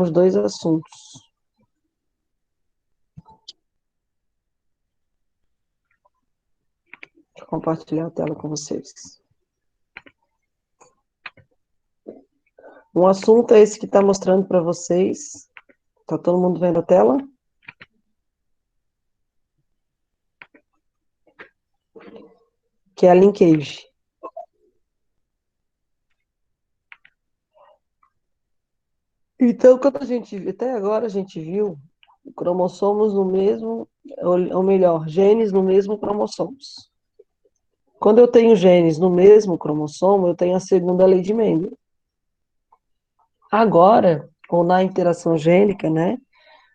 os dois assuntos. Deixa eu compartilhar a tela com vocês. Um assunto é esse que está mostrando para vocês. Está todo mundo vendo a tela? Que é a linkage. Então, quando a gente, até agora a gente viu cromossomos no mesmo, ou melhor, genes no mesmo cromossomos. Quando eu tenho genes no mesmo cromossomo, eu tenho a segunda lei de Mendel. Agora, ou na interação gênica, né,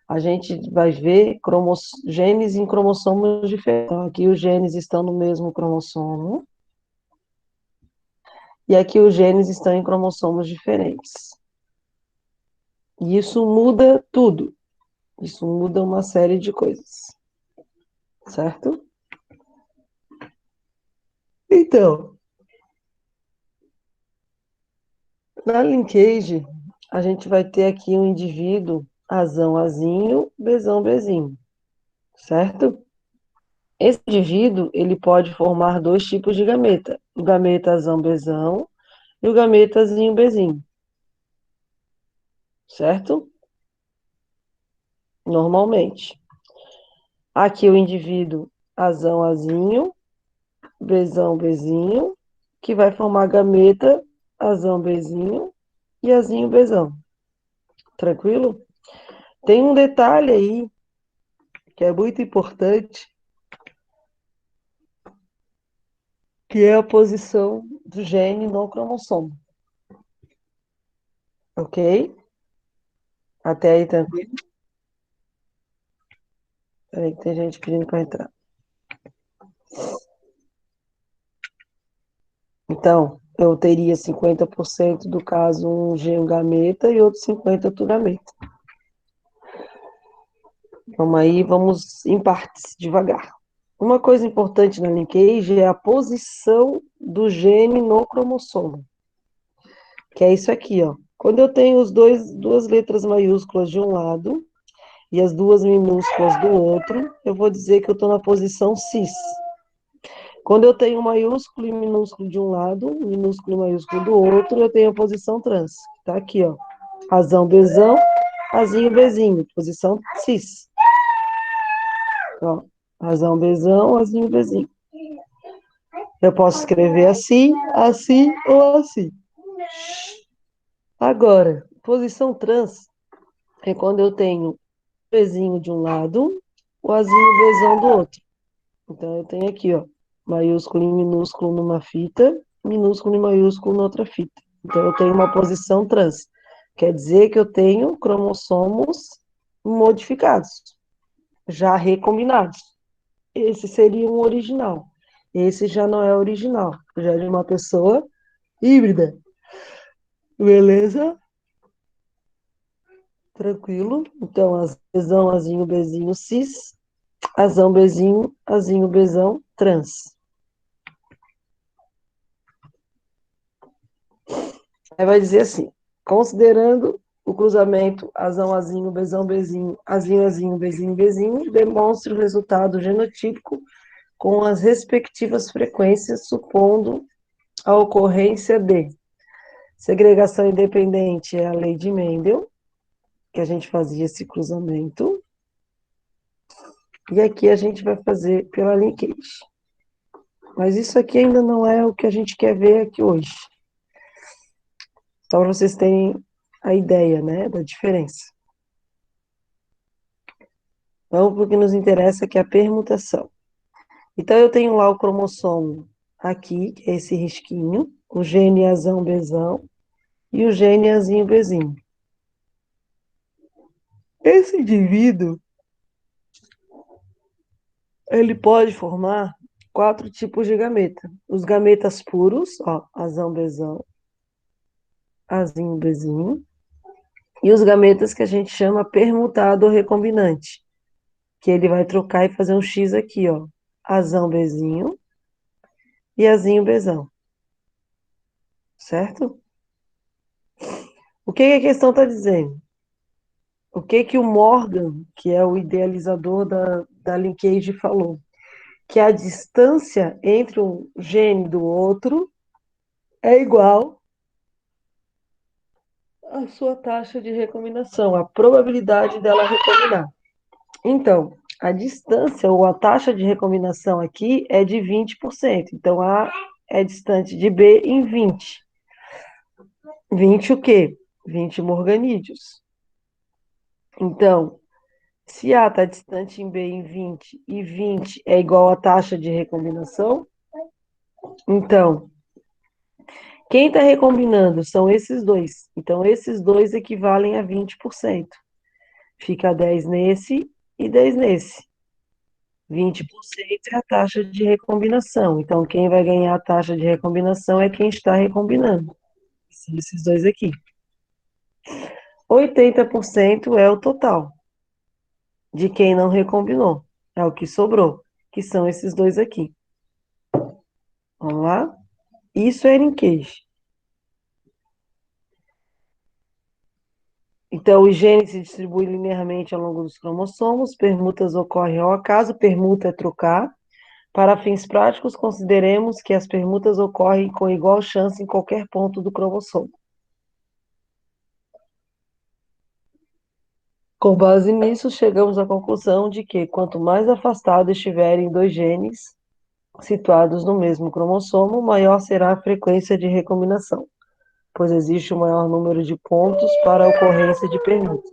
a gente vai ver genes em cromossomos diferentes. Então, aqui os genes estão no mesmo cromossomo, e aqui os genes estão em cromossomos diferentes. E isso muda tudo. Isso muda uma série de coisas. Certo? Então, na linkage, a gente vai ter aqui um indivíduo azão, azinho, bezão, bezinho. Certo? Esse indivíduo, ele pode formar dois tipos de gameta. O gameta azão, bezão e o gameta azinho, bezinho. Certo? Normalmente. Aqui o indivíduo azão, azinho, bezão, bezinho, que vai formar gameta azão, bezinho e azinho, bezão. Tranquilo? Tem um detalhe aí que é muito importante, que é a posição do gene no cromossomo. Ok? Até aí, tranquilo? Peraí, que tem gente pedindo para entrar. Então, eu teria 50% do caso um gene gameta e outro 50% outro gameta. Vamos aí, vamos em partes, devagar. Uma coisa importante na linkage é a posição do gene no cromossomo, que é isso aqui, ó. Quando eu tenho duas letras maiúsculas de um lado e as duas minúsculas do outro, eu vou dizer que eu estou na posição cis. Quando eu tenho maiúsculo e minúsculo de um lado, minúsculo e maiúsculo do outro, eu tenho a posição trans. Tá aqui, ó. Azão, bezão, azinho, bezinho. Posição cis. Ó. Azão, bezão, azinho, bezinho. Eu posso escrever assim, assim ou assim. Agora, posição trans é quando eu tenho bezinho de um lado, o azinho, bezão do outro. Então, eu tenho aqui, ó, maiúsculo e minúsculo numa fita, minúsculo e maiúsculo na outra fita. Então, eu tenho uma posição trans. Quer dizer que eu tenho cromossomos modificados, já recombinados. Esse seria um original. Esse já não é original, já é de uma pessoa híbrida. Beleza? Tranquilo. Então, azão, azinho, bezinho, cis. Azão, bezinho, azinho, bezão, trans. Aí vai dizer assim, considerando o cruzamento azão, azinho, bezão, bezinho, azinho, azinho, bezinho, bezinho, demonstre o resultado genotípico com as respectivas frequências, supondo a ocorrência de segregação independente é a lei de Mendel, que a gente fazia esse cruzamento, e aqui a gente vai fazer pela linkage. Mas isso aqui ainda não é o que a gente quer ver aqui hoje. Só para vocês terem a ideia, né, da diferença. Vamos para o que nos interessa, que é a permutação. Então, eu tenho lá o cromossomo aqui, que é esse risquinho, o gene azão bezão e o gene azinho bezinho. Esse indivíduo, ele pode formar quatro tipos de gameta. Os gametas puros, ó, azão bezão, azinho bezinho, e os gametas que a gente chama permutado ou recombinante, que ele vai trocar e fazer um X aqui, ó, azão bezinho e azinho bezão, certo? O que a questão está dizendo? O que que o Morgan, que é o idealizador da linkage, falou? Que a distância entre um gene do outro é igual à sua taxa de recombinação, a probabilidade dela recombinar. Então, a distância ou a taxa de recombinação aqui é de 20%. Então, A é distante de B em 20. 20 o quê? 20 morganídeos. Então, se A está distante em B em 20 e 20 é igual à taxa de recombinação, então, quem está recombinando são esses dois. Então, esses dois equivalem a 20%. Fica 10 nesse e 10 nesse. 20% é a taxa de recombinação. Então, quem vai ganhar a taxa de recombinação é quem está recombinando. São esses dois aqui. 80% é o total de quem não recombinou. É o que sobrou, que são esses dois aqui. Vamos lá? Isso é linkage. Então, os genes se distribuem linearmente ao longo dos cromossomos, permutas ocorrem ao acaso, permuta é trocar. Para fins práticos, consideremos que as permutas ocorrem com igual chance em qualquer ponto do cromossomo. Com base nisso, chegamos à conclusão de que quanto mais afastados estiverem dois genes situados no mesmo cromossomo, maior será a frequência de recombinação, pois existe um maior número de pontos para a ocorrência de permuta.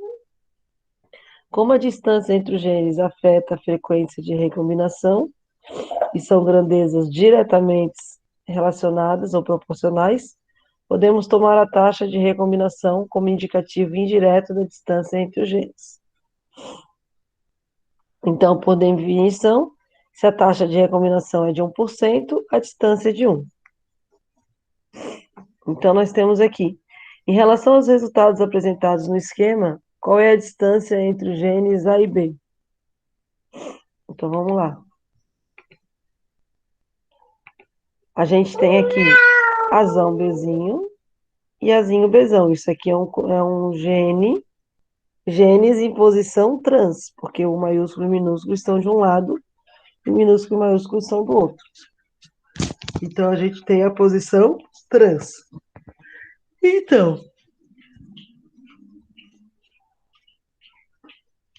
Como a distância entre os genes afeta a frequência de recombinação, e são grandezas diretamente relacionadas ou proporcionais, podemos tomar a taxa de recombinação como indicativo indireto da distância entre os genes. Então, por definição, se a taxa de recombinação é de 1%, a distância é de 1. Então, nós temos aqui, em relação aos resultados apresentados no esquema, qual é a distância entre os genes A e B? Então, vamos lá. A gente tem aqui azão Bzinho e azinho Bzão. Isso aqui é um genes em posição trans, porque o maiúsculo e o minúsculo estão de um lado e o minúsculo e o maiúsculo estão do outro. Então, a gente tem a posição trans. Então,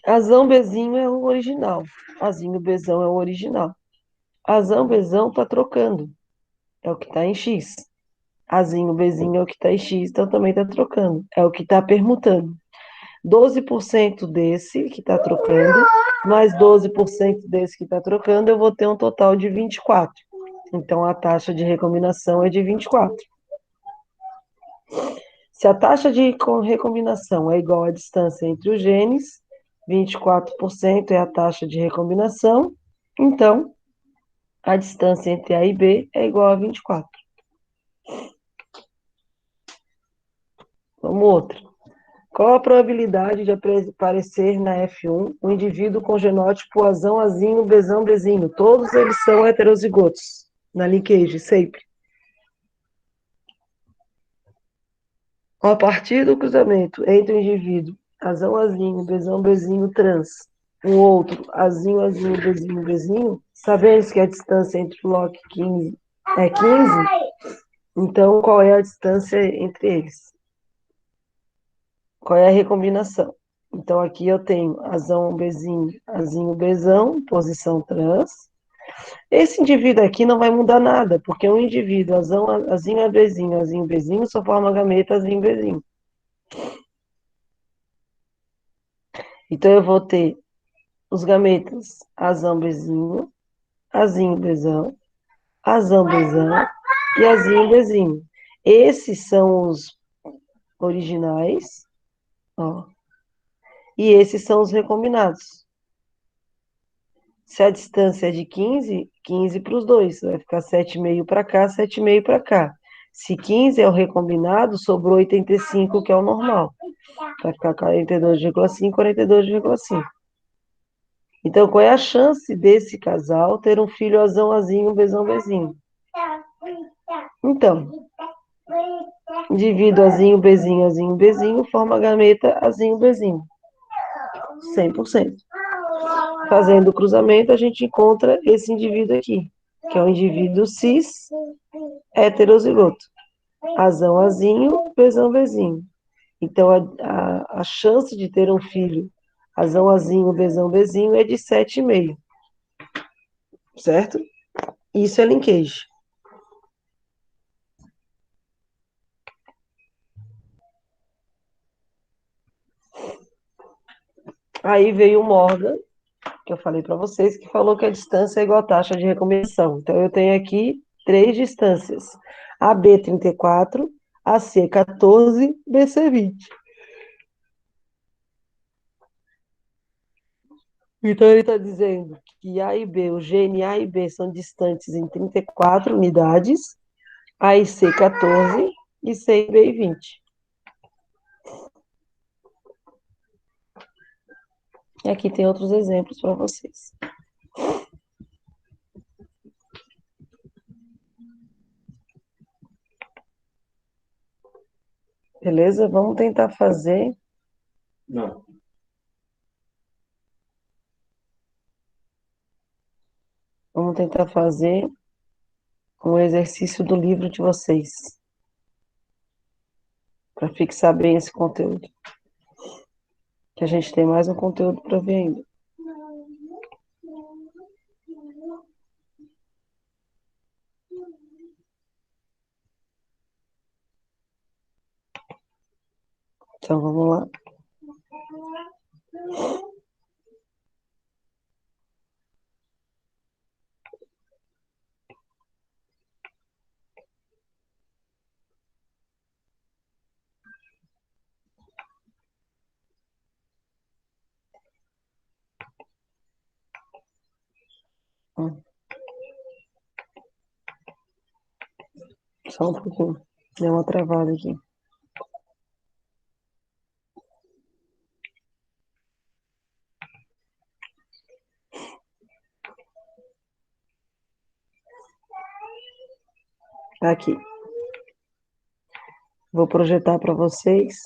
azão Bzinho é o original. Azinho Bzão é o original. Azão Bzão está trocando. É o que está em X. Azinho Bzinho é o que está em X, então também está trocando. É o que está permutando. 12% desse que está trocando, mais 12% desse que está trocando, eu vou ter um total de 24. Então, a taxa de recombinação é de 24. Se a taxa de recombinação é igual à distância entre os genes, 24% é a taxa de recombinação, então a distância entre A e B é igual a 24. Vamos outra. Qual a probabilidade de aparecer na F1 um indivíduo com genótipo azão, azinho, bezão, bezinho? Todos eles são heterozigotos na linkage, sempre. A partir do cruzamento entre o indivíduo azão, azinho, bezão, bezinho, trans, o outro azinho, azinho, bezinho, bezinho, sabemos que a distância entre o Locke 15 é 15, então qual é a distância entre eles? Qual é a recombinação? Então, aqui eu tenho azão, bezinho, azinho, bezão, posição trans. Esse indivíduo aqui não vai mudar nada, porque um indivíduo azão, azinho, bezinho, azinho, bezinho, só forma gameta, azinho, bezinho. Então, eu vou ter os gametas azão, bezinho, azinho, bezão, azão, bezão e azinho, bezinho. Esses são os originais, ó, e esses são os recombinados. Se a distância é de 15, 15 para os dois. Vai ficar 7,5 para cá, 7,5 para cá. Se 15 é o recombinado, sobrou 85, que é o normal. Vai ficar 42,5, 42,5. Então, qual é a chance desse casal ter um filho azão, azinho, bezão, bezinho? Então, indivíduo azinho, bezinho, forma a gameta azinho, bezinho. 100%. Fazendo o cruzamento, a gente encontra esse indivíduo aqui, que é o indivíduo cis heterozigoto. Azão, azinho, Bzão, Bzinho. Então, a chance de ter um filho azão, azinho, Bzão, Bzinho é de 7,5, certo? Isso é linkage. Aí veio o Morgan, que eu falei para vocês, que falou que a distância é igual à taxa de recombinação. Então, eu tenho aqui 3 distâncias. AB 34, AC 14, BC 20. Então, ele está dizendo que A e B, o gene A e B são distantes em 34 unidades, A e C 14 e C e B 20. E aqui tem outros exemplos para vocês. Beleza? Vamos tentar fazer. Não. Vamos tentar fazer um exercício do livro de vocês, para fixar bem esse conteúdo. Que a gente tem mais um conteúdo para ver ainda. Então, vamos lá. Só um pouquinho. Deu uma travada aqui. Aqui. Vou projetar para vocês.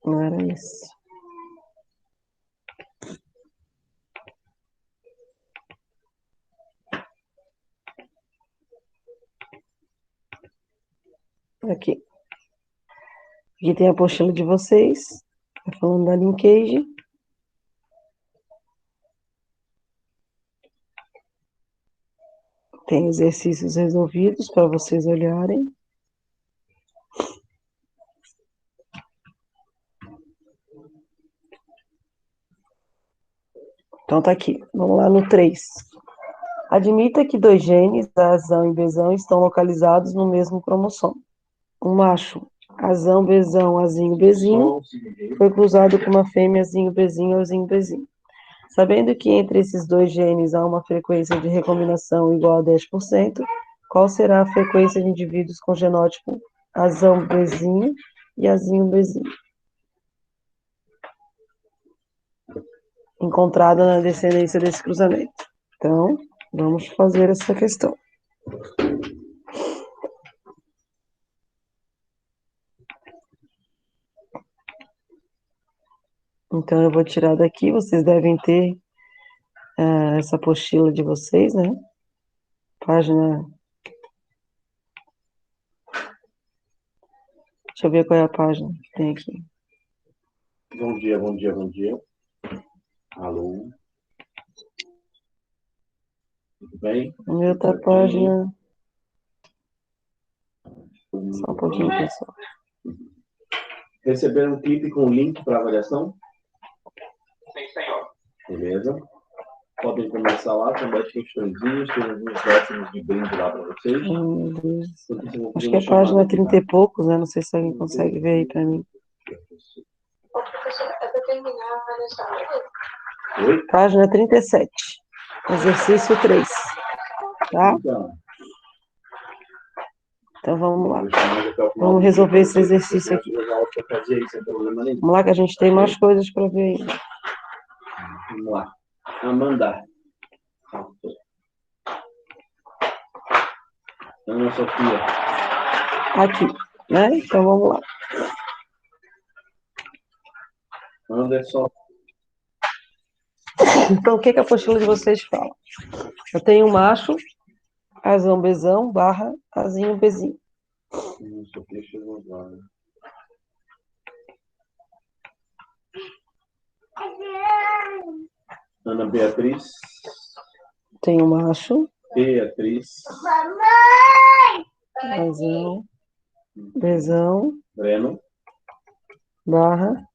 Não era isso. Aqui. Aqui tem a apostila de vocês. Tá falando da linkage. Tem exercícios resolvidos para vocês olharem. Então tá aqui. Vamos lá no 3. Admita que 2 genes, Azão e Bzão, estão localizados no mesmo cromossomo. Um macho, Azão, Bzão, Azinho, Bzinho, foi cruzado com uma fêmea, Azinho, Bzinho, Azinho, Bzinho. Sabendo que entre esses 2 genes há uma frequência de recombinação igual a 10%, qual será a frequência de indivíduos com genótipo Azão, Bzinho e Azinho, Bzinho? Encontrada na descendência desse cruzamento. Então, vamos fazer essa questão. Então, eu vou tirar daqui, vocês devem ter essa apostila de vocês, né? Página. Deixa eu ver qual é a página que tem aqui. Bom dia, bom dia, bom dia. Alô? Tudo bem? O meu tá página. Só um pouquinho, pessoal. Receberam um clipe com link para avaliação? Sim, senhor. Beleza. Podem começar lá, com 10 questõezinhas, tem alguns décimos de brinde lá para vocês. Meu Deus. Acho que é página 30 e poucos, né? Não sei se alguém consegue ver aí para mim. Oi? Página 37. Exercício 3. Tá? Então vamos lá. Vamos resolver esse exercício aqui. Vamos lá que a gente tem mais coisas para ver aí. Vamos lá. Amanda. Ana Sofia. Aqui, né? Então, vamos lá. Anderson. Então, o que a apostila de vocês fala? Eu tenho um macho, azão, bezão, barra, azinho, bezinho. Ana Sofia chegou lá, né? Ana Beatriz. Tenho um macho, Beatriz. azão, bezão, Breno. barra,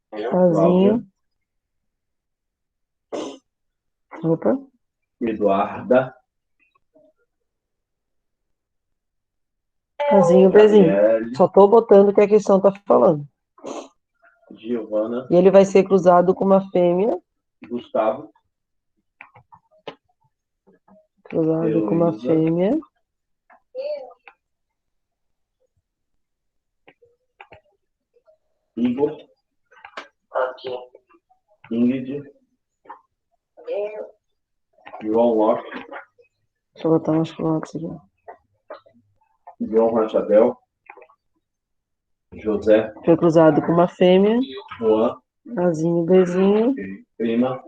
Cláudia. azinho. Opa. Eduarda. Azinho, bezinho. Gabriele. Só tô botando o que a questão tá falando. Giovana. E ele vai ser cruzado com uma fêmea. Gustavo. Cruzado com uma Heloísa. fêmea. Igor. Ingrid. João Lopes. Deixa eu botar umas fotos aqui. João Rachabel. José. Foi cruzado com uma fêmea. Juan. Azinho, bezinho. Prima.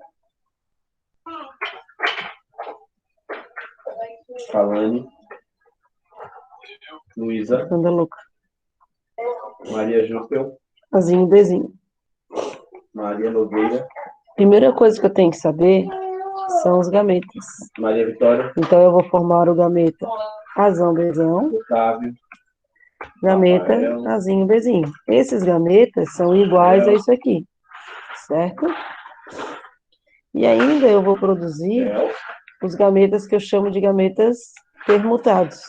Kalane. Luísa. Anda louca. Maria Júpel. Azinho, bezinho. Maria Nogueira. Primeira coisa que eu tenho que saber são os gametas. Maria Vitória. Então, eu vou formar o gameta azão, bezão. Otávio. Gameta, Rafael. azinho, bezinho. Esses gametas são iguais a isso aqui, certo? E ainda eu vou produzir Bel. os gametas que eu chamo de gametas permutados,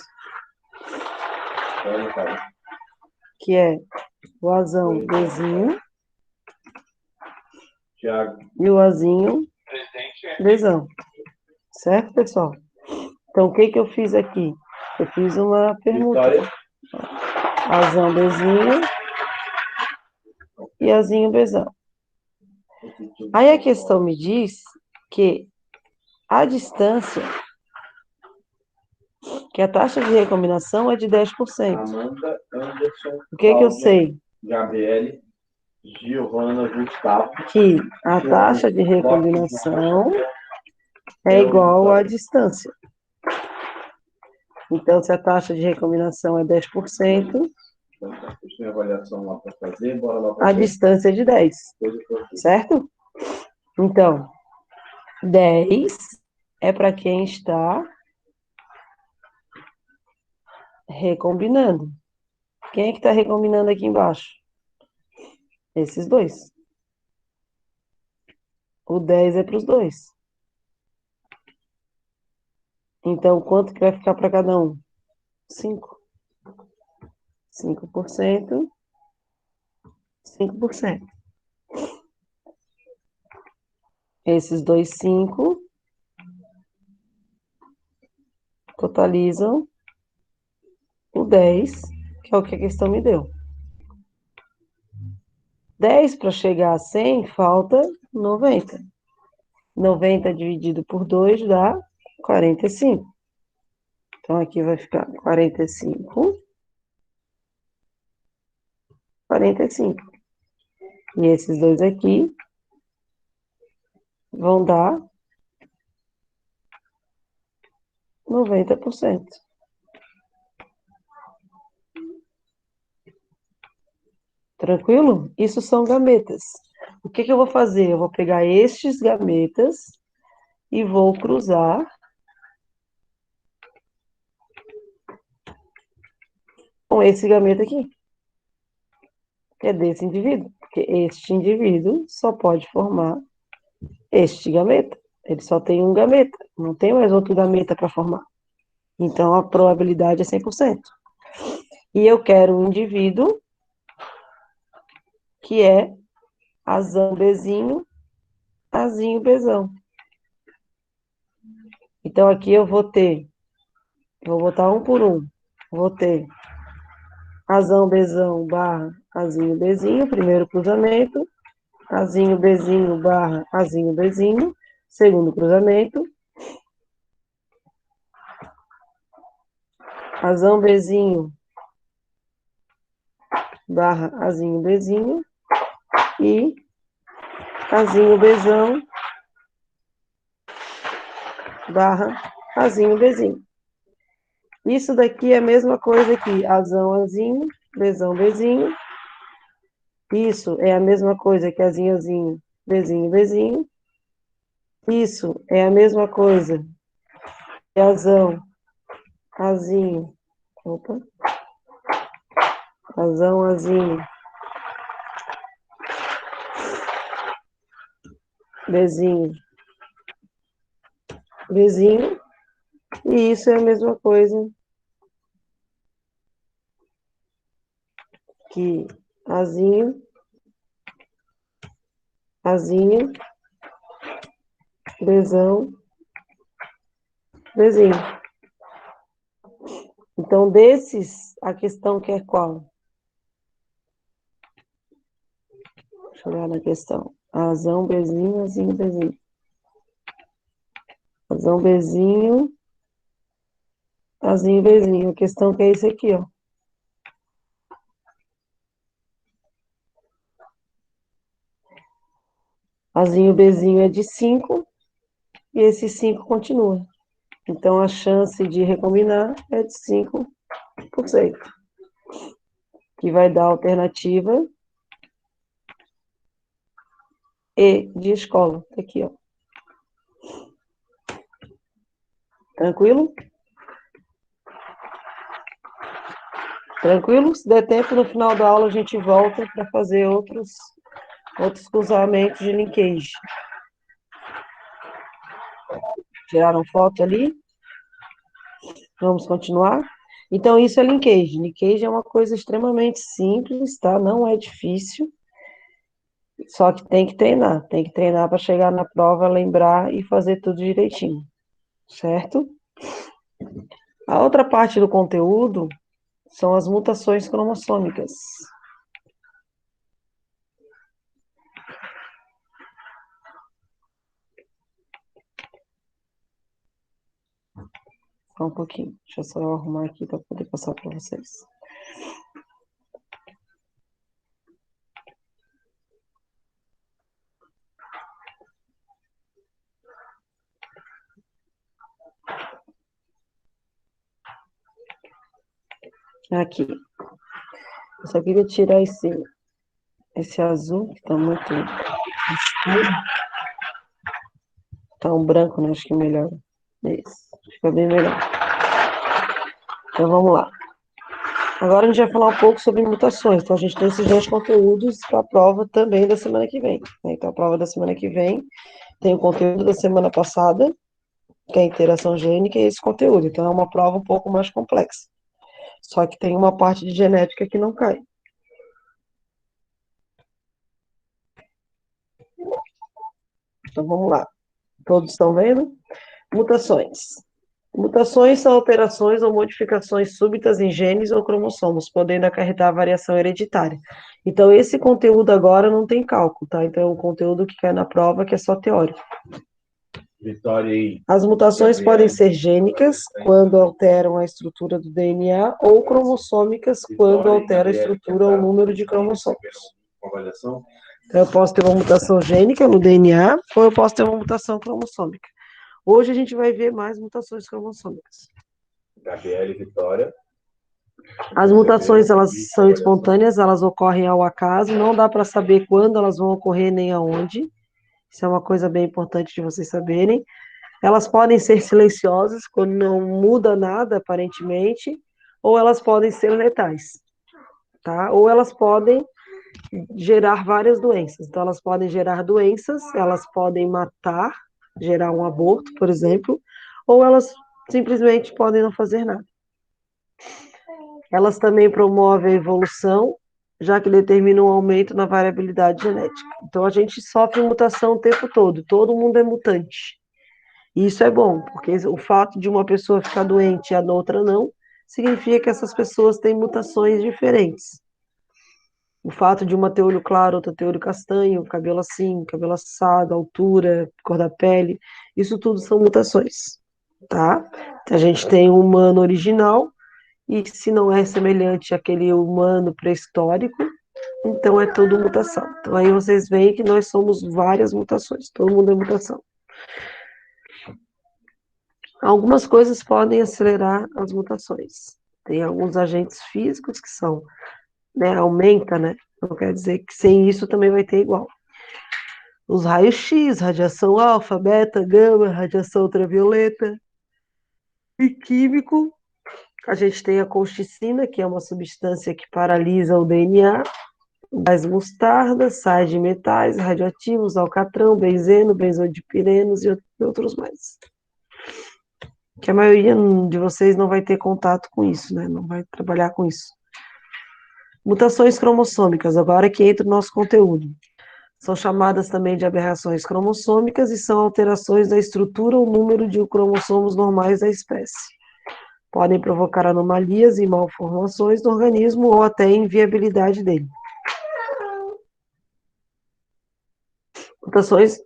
que é o azão, bezinho, Tiago. e o azinho, bezão. Certo, pessoal? Então, o que eu fiz aqui? Eu fiz uma permuta. Vitória. Azão, bezinho e azinho, bezão. Aí a questão me diz que a distância, que a taxa de recombinação é de 10%. Amanda, Anderson. O que eu Cláudia, sei? Gabriele. Giovana, Gustavo. Que a taxa de recombinação é igual à distância. Então, se a taxa de recombinação é 10%, Tem avaliação lá para fazer, bora lá para a distância é de 10, certo? Então, 10 é para quem está recombinando. Quem é que está recombinando aqui embaixo? Esses dois. O 10 é para os dois. Então, quanto que vai ficar para cada um? 5. 5%. 5%. Esses dois 5 totalizam o 10, que é o que a questão me deu. 10 para chegar a 100, falta 90. 90 dividido por 2 dá 45. Então, aqui vai ficar 45. 45. E esses dois aqui vão dar 90%. Tranquilo? Isso são gametas. O que eu vou fazer? Eu vou pegar estes gametas e vou cruzar com esse gameta aqui, que é desse indivíduo. Porque este indivíduo só pode formar este gameta. Ele só tem um gameta, não tem mais outro gameta para formar. Então, a probabilidade é 100%. E eu quero um indivíduo que é azão, bezinho, azinho, bezão. Então, aqui eu vou botar um por um. Vou ter azão, bezão, barra, azinho, bezinho, primeiro cruzamento. Azinho, bezinho, barra, azinho, bezinho, segundo cruzamento. Azão, Bzinho, barra Azinho, Bzinho, e Azinho, Bzão, barra Azinho, Bzinho. Isso daqui é a mesma coisa que Azão, Azinho, Bzão, Bzinho. Isso é a mesma coisa que Azinho, Azinho, Bzinho, Bzinho. Isso é a mesma coisa que Azão, Azinho, opa, Azão, Azinho, Bzinho, Bzinho. E isso é a mesma coisa que Azinho, Azinho, Bzão, Bzinho. Então, desses, a questão que é qual? Deixa eu olhar na questão. Azão, Bzinho, Azinho, Bzinho. Azão, Bzinho, Azinho, Bzinho. A questão que é isso aqui, ó. Azinho, Bzinho é de 5 e esse 5 continua. Então, a chance de recombinar é de 5%, que vai dar a alternativa E de escola. Aqui, ó. Tranquilo? Tranquilo? Se der tempo, no final da aula a gente volta para fazer outros cruzamentos de linkage. Tiraram foto ali? Vamos continuar? Então, isso é linkage. Linkage é uma coisa extremamente simples, tá? Não é difícil, só que tem que treinar. Tem que treinar para chegar na prova, lembrar e fazer tudo direitinho, certo? A outra parte do conteúdo são as mutações cromossômicas. Só um pouquinho. Deixa eu só arrumar aqui para poder passar para vocês. Aqui. Eu só queria tirar esse azul, que está muito escuro. Tá um branco, né? Acho que melhor. Isso. Fica bem melhor. Então, vamos lá. Agora a gente vai falar um pouco sobre mutações. Então, a gente tem esses dois conteúdos para a prova também da semana que vem. Então, a prova da semana que vem tem o conteúdo da semana passada, que é a interação gênica, e esse conteúdo. Então, é uma prova um pouco mais complexa. Só que tem uma parte de genética que não cai. Então, vamos lá. Todos estão vendo? Mutações. Mutações são alterações ou modificações súbitas em genes ou cromossomos, podendo acarretar variação hereditária. Então, esse conteúdo agora não tem cálculo, tá? Então, é um conteúdo que cai na prova, que é só teórico. Vitória aí. As mutações podem ser gênicas, quando alteram a estrutura do DNA, ou cromossômicas, quando alteram a estrutura ou o número de cromossomos. Então, eu posso ter uma mutação gênica no DNA, ou eu posso ter uma mutação cromossômica. Hoje a gente vai ver mais mutações cromossômicas. Gabriela e Vitória. As mutações, elas são espontâneas, elas ocorrem ao acaso, não dá para saber quando elas vão ocorrer nem aonde. Isso é uma coisa bem importante de vocês saberem. Elas podem ser silenciosas, quando não muda nada, aparentemente, ou elas podem ser letais, tá? Ou elas podem gerar várias doenças. Então, elas podem gerar doenças, elas podem matar, gerar um aborto, por exemplo, ou elas simplesmente podem não fazer nada. Elas também promovem a evolução, já que determinam um aumento na variabilidade genética. Então, a gente sofre mutação o tempo todo mundo é mutante. E isso é bom, porque o fato de uma pessoa ficar doente e a outra não, significa que essas pessoas têm mutações diferentes. O fato de uma ter olho claro, outra ter olho castanho, cabelo assim, cabelo assado, altura, cor da pele, isso tudo são mutações, tá? A gente tem o humano original e se não é semelhante àquele humano pré-histórico, então é tudo mutação. Então aí vocês veem que nós somos várias mutações, todo mundo é mutação. Algumas coisas podem acelerar as mutações. Tem alguns agentes físicos que são, né, aumenta, né? Não quer dizer que sem isso também vai ter igual. Os raios-x, radiação alfa, beta, gama, radiação ultravioleta. E químico, a gente tem a colchicina, que é uma substância que paralisa o DNA, gás mostarda, sais de metais radioativos, alcatrão, benzeno, benzodipirenos e outros mais. Que a maioria de vocês não vai ter contato com isso, né? Não vai trabalhar com isso. Mutações cromossômicas, agora que entra o nosso conteúdo. São chamadas também de aberrações cromossômicas e são alterações da estrutura ou número de cromossomos normais da espécie. Podem provocar anomalias e malformações no organismo ou até inviabilidade dele. Mutações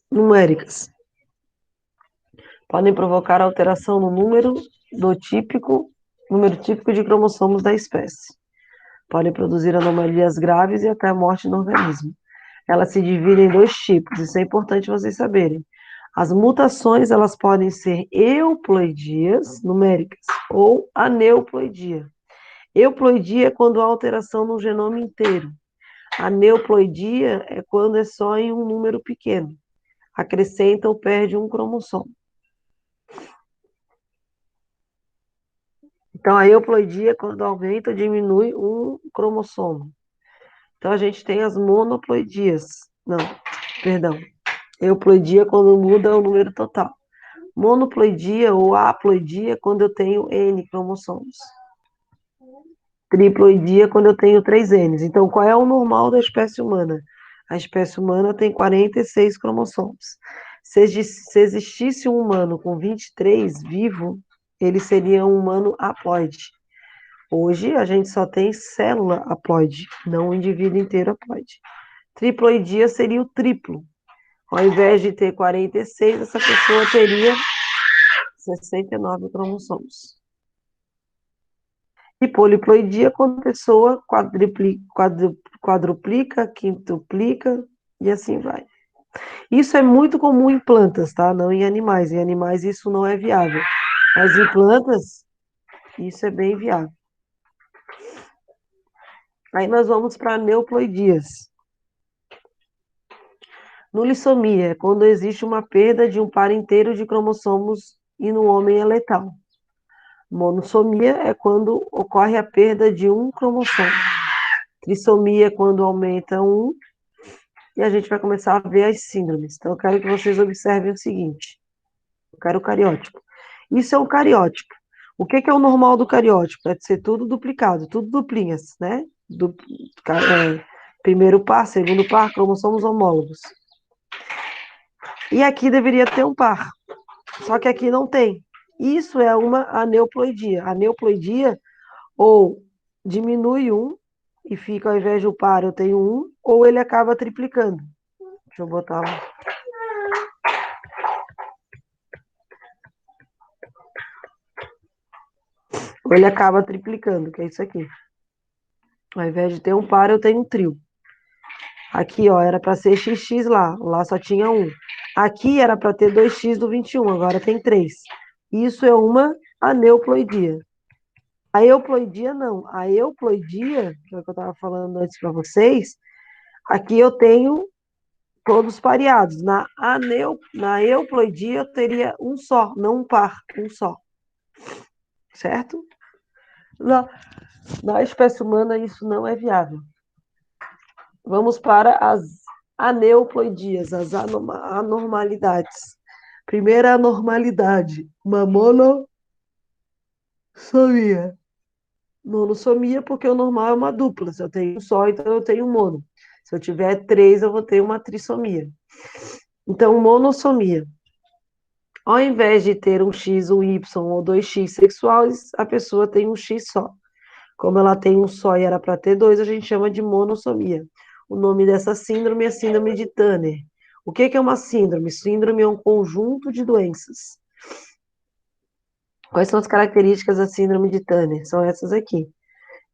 numéricas. Podem provocar alteração no número típico de cromossomos da espécie. Podem produzir anomalias graves e até a morte no organismo. Elas se dividem em dois tipos, isso é importante vocês saberem. As mutações, elas podem ser euploidias numéricas ou aneuploidia. Euploidia é quando há alteração no genoma inteiro. Aneuploidia é quando é só em um número pequeno. Acrescenta ou perde um cromossomo. Então, a euploidia é quando aumenta ou diminui um cromossomo. Então, a gente tem as monoploidias. Não, perdão. Euploidia é quando muda o número total. Monoploidia ou haploidia é quando eu tenho N cromossomos. Triploidia é quando eu tenho 3 Ns. Então, qual é o normal da espécie humana? A espécie humana tem 46 cromossomos. Se existisse um humano com 23 vivo, ele seria um humano haploide. Hoje, a gente só tem célula haploide, não o indivíduo inteiro haploide. Triploidia seria o triplo. Ao invés de ter 46, essa pessoa teria 69 cromossomos. E poliploidia, quando a pessoa quadruplica, quintuplica e assim vai. Isso é muito comum em plantas, tá? Não em animais. Em animais isso não é viável. Mas em plantas, isso é bem viável. Aí nós vamos para aneuploidias. Nulissomia é quando existe uma perda de um par inteiro de cromossomos e no homem é letal. Monossomia é quando ocorre a perda de um cromossomo. Trissomia é quando aumenta um. E a gente vai começar a ver as síndromes. Então, eu quero que vocês observem o seguinte. Eu quero o cariótipo. Isso é um cariótipo. O que é o normal do cariótipo? É de ser tudo duplicado, tudo duplinhas, né? Primeiro par, segundo par, cromossomos homólogos. E aqui deveria ter um par. Só que aqui não tem. Isso é uma aneuploidia. Aneuploidia, ou diminui um, e fica, ao invés do par, eu tenho um, ou ele acaba triplicando. Deixa eu botar lá. Ou ele acaba triplicando, que é isso aqui. Ao invés de ter um par, eu tenho um trio. Aqui, ó, era para ser XX lá só tinha um. Aqui era para ter 2x do 21, agora tem 3. Isso é uma aneuploidia. A euploidia não. A euploidia, que é o que eu estava falando antes para vocês, aqui eu tenho todos pareados. Na euploidia eu teria um só, não um par, um só. Certo? Na espécie humana isso não é viável. Vamos para as aneuploidias, as anormalidades. Primeira anormalidade, uma monossomia. Monossomia porque o normal é uma dupla. Se eu tenho um só, então eu tenho um mono. Se eu tiver 3, eu vou ter uma trissomia. Então, monossomia. Ao invés de ter um X, um Y ou 2X sexuais, a pessoa tem um X só. Como ela tem um só e era para ter 2, a gente chama de monossomia. O nome dessa síndrome é síndrome de Turner. O que é uma síndrome? Síndrome é um conjunto de doenças. Quais são as características da síndrome de Turner? São essas aqui.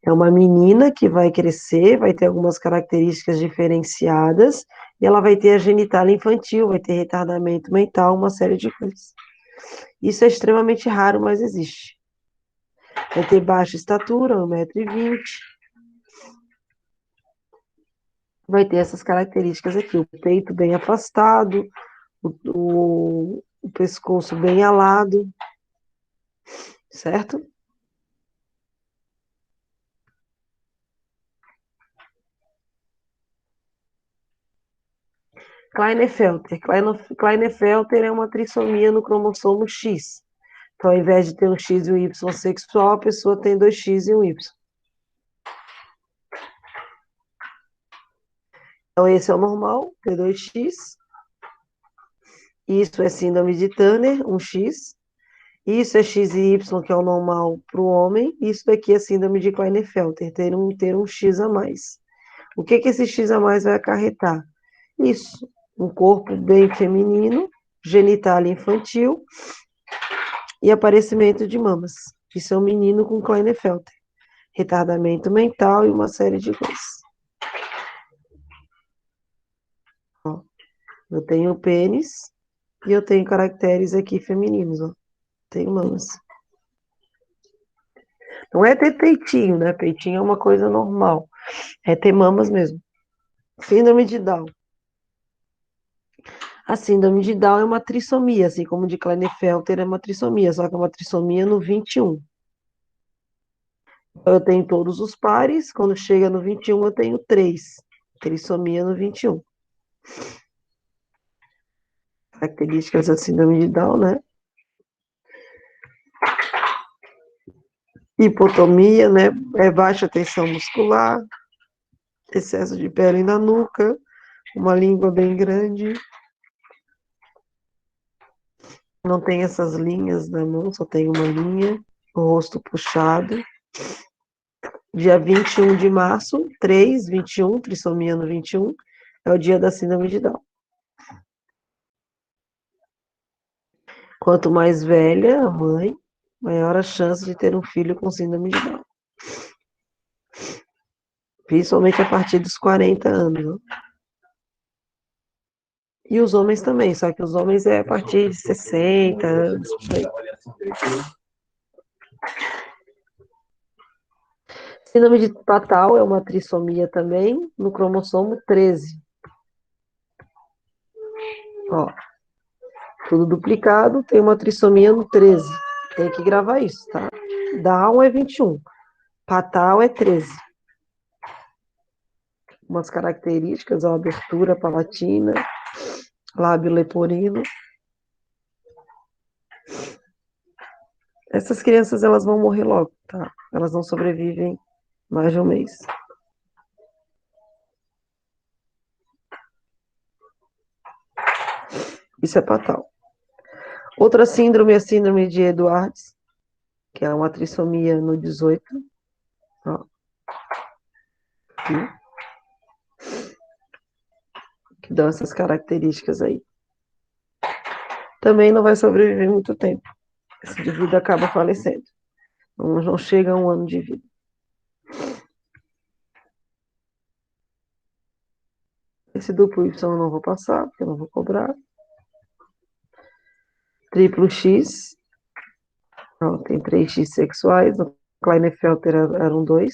É uma menina que vai crescer, vai ter algumas características diferenciadas, e ela vai ter a genitália infantil, vai ter retardamento mental, uma série de coisas. Isso é extremamente raro, mas existe. Vai ter baixa estatura, 1,20 m. Vai ter essas características aqui, o peito bem afastado, o pescoço bem alado, certo? Klinefelter. Klinefelter é uma trissomia no cromossomo X. Então, ao invés de ter um X e um Y sexual, a pessoa tem 2X e um Y. Então, esse é o normal, ter 2X. Isso é síndrome de Turner, um X. Isso é X e Y, que é o normal para o homem. Isso daqui é síndrome de Klinefelter, ter um X a mais. O que esse X a mais vai acarretar? Isso, um corpo bem feminino, genitália infantil e aparecimento de mamas. Isso é um menino com Klinefelter. Retardamento mental e uma série de coisas. Ó, eu tenho pênis e eu tenho caracteres aqui femininos, ó. Tenho mamas. Não é ter peitinho, né? Peitinho é uma coisa normal. É ter mamas mesmo. Síndrome de Down. A síndrome de Down é uma trissomia, assim como de Klinefelter é uma trissomia, só que é uma trissomia no 21. Eu tenho todos os pares, quando chega no 21 eu tenho 3. Trissomia no 21. Características da síndrome de Down, né? Hipotomia, né? É baixa tensão muscular, excesso de pele na nuca, uma língua bem grande, não tem essas linhas na mão, só tem uma linha, o rosto puxado. Dia 21 de março, 3/21, trissomia no 21, é o dia da síndrome de Down. Quanto mais velha a mãe, maior a chance de ter um filho com síndrome de Down. Principalmente a partir dos 40 anos. Né? E os homens também, só que os homens é a partir de 60 anos. Síndrome de Fatal é uma trissomia também, no cromossomo 13. Ó, tudo duplicado, tem uma trissomia no 13. Tem que gravar isso, tá? Down é 21. Fatal é 13. Umas características, ó, abertura palatina, lábio leporino. Essas crianças, elas vão morrer logo, tá? Elas não sobrevivem mais de um mês. Isso é fatal. Outra síndrome é a síndrome de Edwards, que é uma trissomia no 18. Ó. Aqui. Que dão essas características aí. Também não vai sobreviver muito tempo. Esse indivíduo acaba falecendo. Não chega a 1 ano de vida. Esse duplo Y eu não vou passar, porque eu não vou cobrar. Triplo X. Ó, tem 3X sexuais. No Klinefelter eram 2.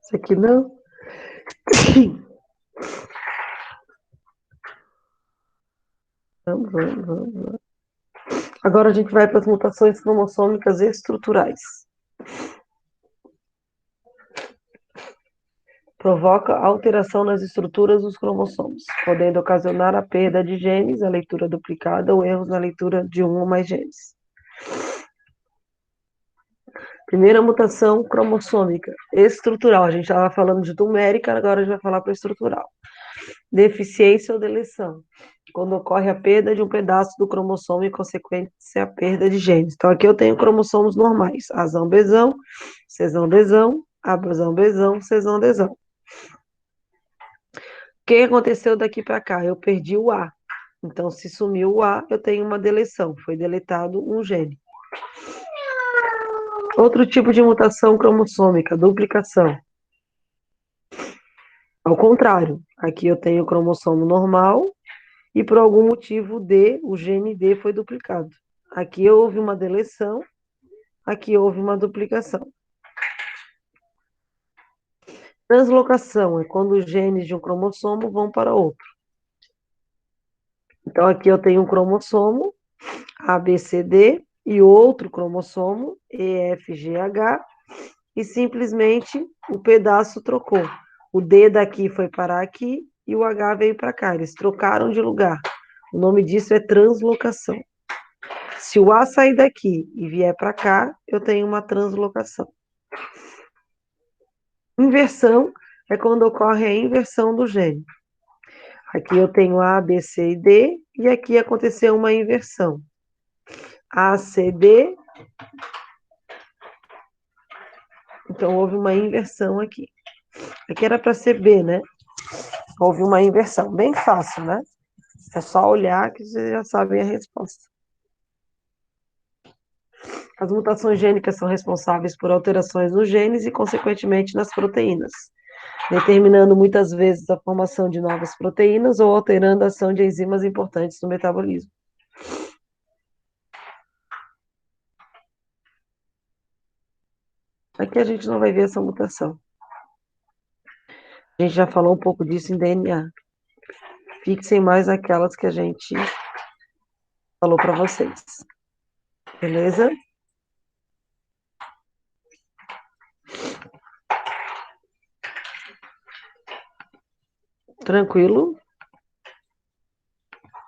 Esse aqui não. Vamos. Agora a gente vai para as mutações cromossômicas estruturais. Provoca alteração nas estruturas dos cromossomos, podendo ocasionar a perda de genes, a leitura duplicada ou erros na leitura de um ou mais genes. Primeira mutação cromossômica estrutural. A gente estava falando de numérica, agora a gente vai falar para estrutural. Deficiência ou deleção. Quando ocorre a perda de um pedaço do cromossomo e consequência a perda de genes. Então, aqui eu tenho cromossomos normais. Azão, besão, cesão, desão, abazão, besão, cesão, desão. que aconteceu daqui para cá? Eu perdi o A. Então, se sumiu o A, eu tenho uma deleção. Foi deletado um gene. Outro tipo de mutação cromossômica, duplicação. Ao contrário, aqui eu tenho o cromossomo normal e por algum motivo D, o gene D foi duplicado. Aqui houve uma deleção, aqui houve uma duplicação. Translocação é quando os genes de um cromossomo vão para outro. Então, aqui eu tenho um cromossomo ABCD e outro cromossomo EFGH e simplesmente o pedaço trocou. O D daqui foi parar aqui e o H veio para cá. Eles trocaram de lugar. O nome disso é translocação. Se o A sair daqui e vier para cá, eu tenho uma translocação. Inversão é quando ocorre a inversão do gene. Aqui eu tenho A, B, C e D, e aqui aconteceu uma inversão. A, C, D. Então, houve uma inversão aqui. Aqui era para ser B, né? Houve uma inversão. Bem fácil, né? É só olhar que vocês já sabem a resposta. As mutações gênicas são responsáveis por alterações nos genes e, consequentemente, nas proteínas, determinando muitas vezes a formação de novas proteínas ou alterando a ação de enzimas importantes no metabolismo. Aqui a gente não vai ver essa mutação. A gente já falou um pouco disso em DNA. Fixem mais aquelas que a gente falou para vocês. Beleza? Tranquilo?